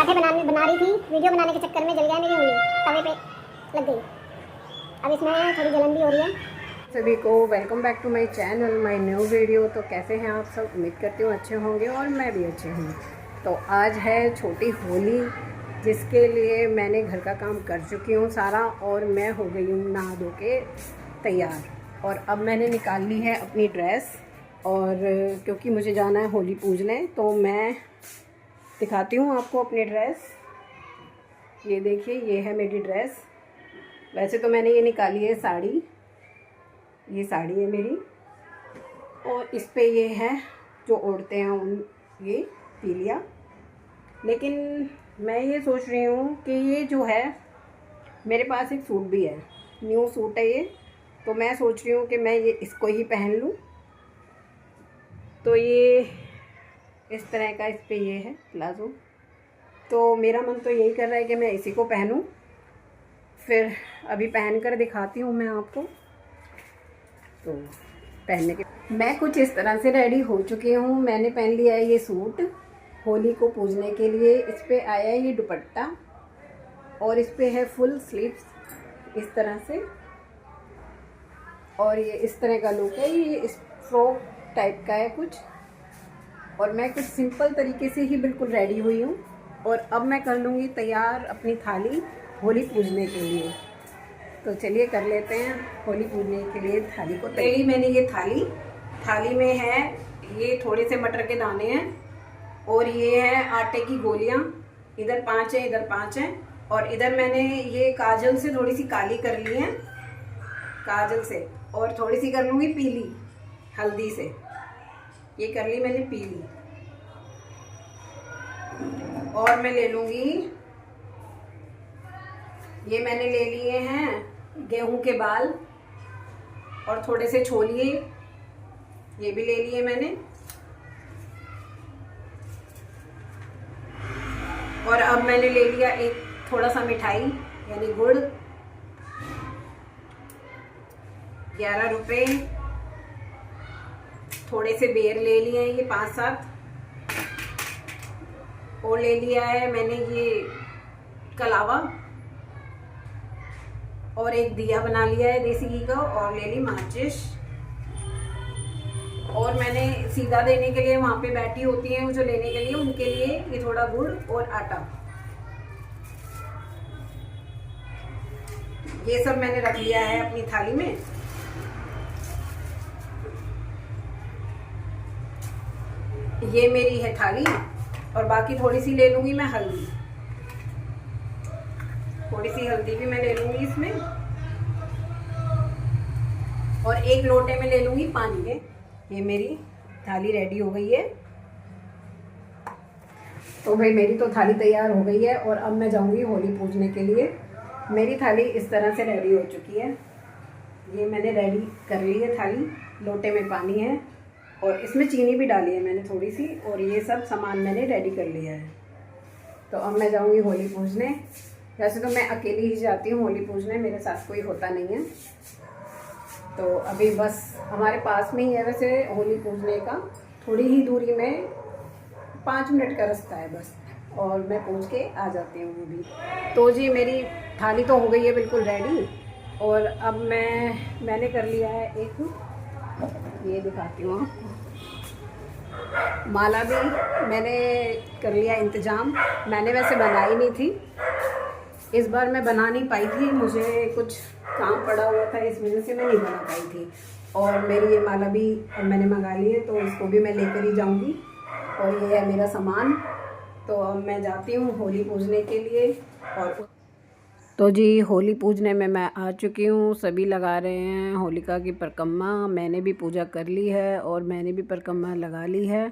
पराठे बना रही थी, वीडियो बनाने के चक्कर में जल गया मेरी उंगली, तवे पे लग गई। अब इसमें थोड़ी जलन भी हो रही है। सभी को welcome back to my channel, my new video. तो कैसे हैं आप सब? उम्मीद करती हूँ अच्छे होंगे और मैं भी अच्छी हूँ। तो आज है छोटी होली, जिसके लिए मैंने घर का काम कर चुकी हूँ सारा, और मैं हो गई हूँ नहा धो के तैयार। और अब मैंने निकाल ली है अपनी ड्रेस, और क्योंकि मुझे जाना है होली पूजने, तो मैं दिखाती हूँ आपको अपनी ड्रेस। ये देखिए, ये है मेरी ड्रेस। वैसे तो मैंने ये निकाली है साड़ी, ये साड़ी है मेरी, और इस पे ये है जो ओढ़ते हैं उन, ये पीलिया। लेकिन मैं ये सोच रही हूँ कि ये जो है, मेरे पास एक सूट भी है, न्यू सूट है ये, तो मैं सोच रही हूँ कि मैं ये इसको ही पहन लूँ। तो ये इस तरह का इस पे ये है प्लाज़ो, तो मेरा मन तो यही कर रहा है कि मैं इसी को पहनूं। फिर अभी पहन कर दिखाती हूँ मैं आपको। तो पहनने के मैं कुछ इस तरह से रेडी हो चुकी हूँ। मैंने पहन लिया है ये सूट होली को पूजने के लिए। इस पे आया है ये दुपट्टा, और इस पे है फुल स्लीव्स इस तरह से, और ये इस तरह का लुक है। ये इस फ्रॉक टाइप का है कुछ, और मैं कुछ सिंपल तरीके से ही बिल्कुल रेडी हुई हूँ। और अब मैं कर लूँगी तैयार अपनी थाली होली पूजने के लिए। तो चलिए कर लेते हैं होली पूजने के लिए थाली को। पहले मैंने ये थाली में है ये थोड़े से मटर के दाने हैं, और ये है आटे की गोलियां। इधर 5 है, इधर 5 है, और इधर मैंने ये काजल से थोड़ी सी काली कर ली है, काजल से, और थोड़ी सी कर लूँगी पीली हल्दी से। ये कर ली मैंने पीली, और मैं ले लूँगी, ये मैंने ले लिए हैं गेहूं के बाल, और थोड़े से छोलिए, ये भी ले लिए मैंने। और अब मैंने ले लिया एक थोड़ा सा मिठाई यानी गुड़, 11 रुपए। थोड़े से बेर ले लिए हैं, ये 5-7, और ले लिया है मैंने ये कलावा, और एक दिया बना लिया है देसी घी का, और ले ली माचिस। और मैंने सीधा देने के लिए, वहाँ पे बैठी होती हैं जो लेने के लिए, उनके लिए ये थोड़ा गुड़ और आटा, ये सब मैंने रख लिया है अपनी थाली में। ये मेरी है थाली, और बाकी थोड़ी सी ले लूंगी मैं हल्दी, थोड़ी सी हल्दी भी मैं ले लूंगी इसमें, और एक लोटे में ले लूंगी पानी में। ये मेरी थाली रेडी हो गई है। तो भाई मेरी तो थाली तैयार हो गई है, और अब मैं जाऊंगी होली पूजने के लिए। मेरी थाली इस तरह से रेडी हो चुकी है। ये मैंने रेडी कर ली है थाली, लोटे में पानी है, और इसमें चीनी भी डाली है मैंने थोड़ी सी, और ये सब सामान मैंने रेडी कर लिया है। तो अब मैं जाऊंगी होली पूजने। वैसे तो मैं अकेली ही जाती हूँ होली पूजने, मेरे साथ कोई होता नहीं है। तो अभी बस हमारे पास में ही है वैसे होली पूजने का, थोड़ी ही दूरी में 5 मिनट का रास्ता है बस, और मैं पूज के आ जाती हूँ अभी। तो जी मेरी थाली तो हो गई है बिल्कुल रेडी, और अब मैंने कर लिया है एक, ये दिखाती हूँ आपको, माला भी मैंने कर लिया इंतज़ाम। मैंने वैसे बनाई नहीं थी इस बार, मैं बना नहीं पाई थी, मुझे कुछ काम पड़ा हुआ था, इस वजह से मैं नहीं बना पाई थी। और मेरी ये माला भी मैंने मंगा ली है, तो इसको भी मैं लेकर ही जाऊंगी। और ये है मेरा सामान। तो अब मैं जाती हूँ होली पूजने के लिए। और तो जी होली पूजने में मैं आ चुकी हूँ। सभी लगा रहे हैं होलिका की परिक्रमा। मैंने भी पूजा कर ली है, और मैंने भी परिक्रमा लगा ली है।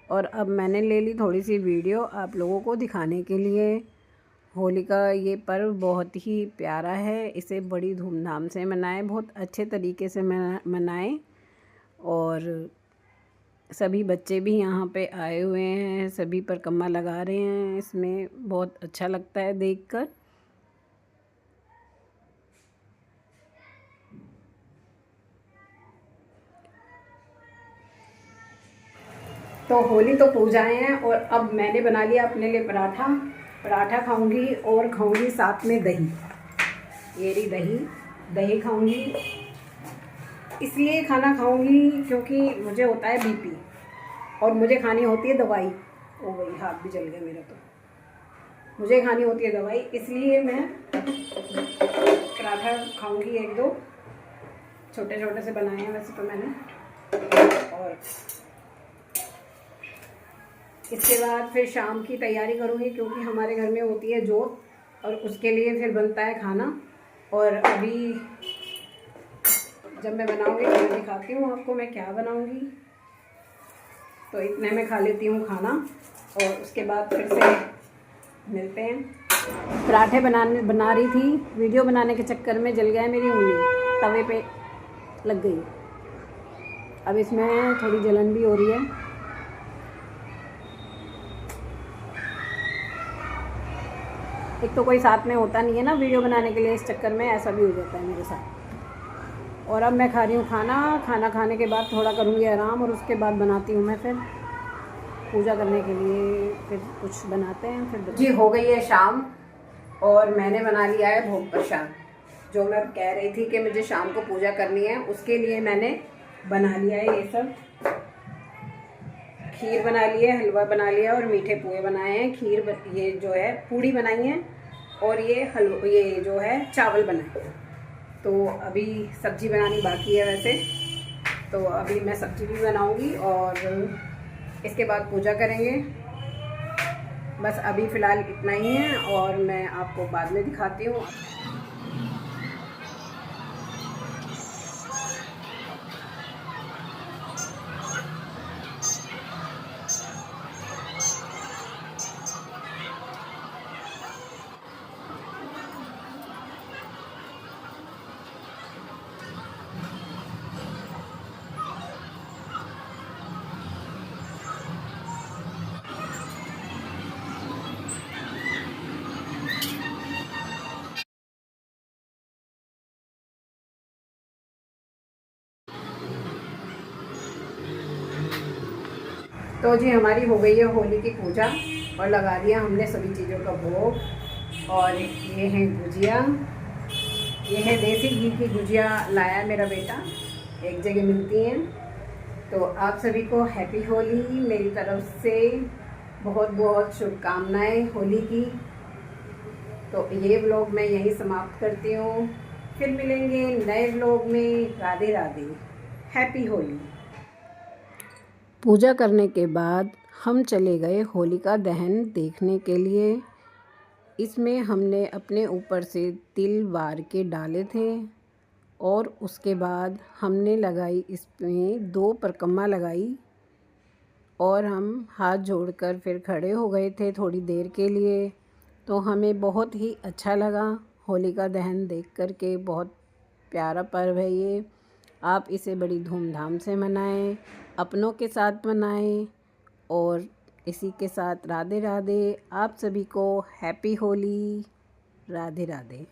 और अब मैंने ले ली थोड़ी सी वीडियो आप लोगों को दिखाने के लिए। होली का ये पर्व बहुत ही प्यारा है, इसे बड़ी धूमधाम से मनाएं, बहुत अच्छे तरीके से मनाएं। और सभी बच्चे भी यहाँ पे आए हुए हैं, सभी परिक्रमा लगा रहे हैं, इसमें बहुत अच्छा लगता है देखकर। तो होली तो पूजाएं हैं, और अब मैंने बना लिया अपने लिए पराठा, पराठा खाऊंगी और खाऊंगी साथ में दही। ये रही दही, दही खाऊंगी। इसलिए खाना खाऊंगी क्योंकि मुझे होता है बीपी और मुझे खानी होती है दवाई। ओ भाई हाथ भी जल गया मेरा। तो मुझे खानी होती है दवाई, इसलिए मैं पराठा खाऊंगी। 1-2 छोटे छोटे से बनाए हैं वैसे तो मैंने। और इसके बाद फिर शाम की तैयारी करूँगी क्योंकि हमारे घर में होती है जोत, और उसके लिए फिर बनता है खाना। और अभी जब मैं बनाऊँगी तो मैं दिखाती हूँ आपको मैं क्या बनाऊँगी। तो इतने में खा लेती हूँ खाना और उसके बाद फिर से मिलते हैं। पराठे बना रही थी, वीडियो बनाने के चक्कर में जल गया मेरी उंगली, तवे पे लग गई। अब इसमें थोड़ी जलन भी हो रही है। एक तो कोई साथ में होता नहीं है ना वीडियो बनाने के लिए, इस चक्कर में ऐसा भी हो जाता है मेरे साथ। और अब मैं खा रही हूँ खाना खाने के बाद थोड़ा करूँगी आराम, और उसके बाद बनाती हूँ मैं फिर पूजा करने के लिए। फिर कुछ बनाते हैं फिर। जी हो गई है शाम और मैंने बना लिया है भोग प्रसाद। जो मैं कह रही थी कि मुझे शाम को पूजा करनी है, उसके लिए मैंने बना लिया है ये सब। खीर बना ली है, हलवा बना लिया और मीठे पुए बनाए हैं। ये जो है पूड़ी बनाई है, और ये जो है चावल बनाए हैं। तो अभी सब्जी बनानी बाकी है वैसे, तो अभी मैं सब्जी भी बनाऊंगी और इसके बाद पूजा करेंगे। बस अभी फ़िलहाल इतना ही है और मैं आपको बाद में दिखाती हूँ। तो जी हमारी हो गई है होली की पूजा और लगा दिया हमने सभी चीज़ों का भोग। और ये है गुजिया, ये है देसी घी की गुजिया लाया मेरा बेटा, एक जगह मिलती हैं। तो आप सभी को हैप्पी होली मेरी तरफ से, बहुत बहुत शुभकामनाएं होली की। तो ये व्लॉग मैं यहीं समाप्त करती हूँ, फिर मिलेंगे नए व्लॉग में। राधे राधे, हैप्पी होली। पूजा करने के बाद हम चले गए होलिका दहन देखने के लिए। इसमें हमने अपने ऊपर से तिल वार के डाले थे और उसके बाद हमने लगाई इसमें 2 परिक्रमा लगाई और हम हाथ जोड़कर फिर खड़े हो गए थे थोड़ी देर के लिए। तो हमें बहुत ही अच्छा लगा होलिका दहन देख कर के। बहुत प्यारा पर्व है ये, आप इसे बड़ी धूमधाम से मनाएं, अपनों के साथ मनाएं। और इसी के साथ राधे राधे, आप सभी को हैप्पी होली, राधे राधे।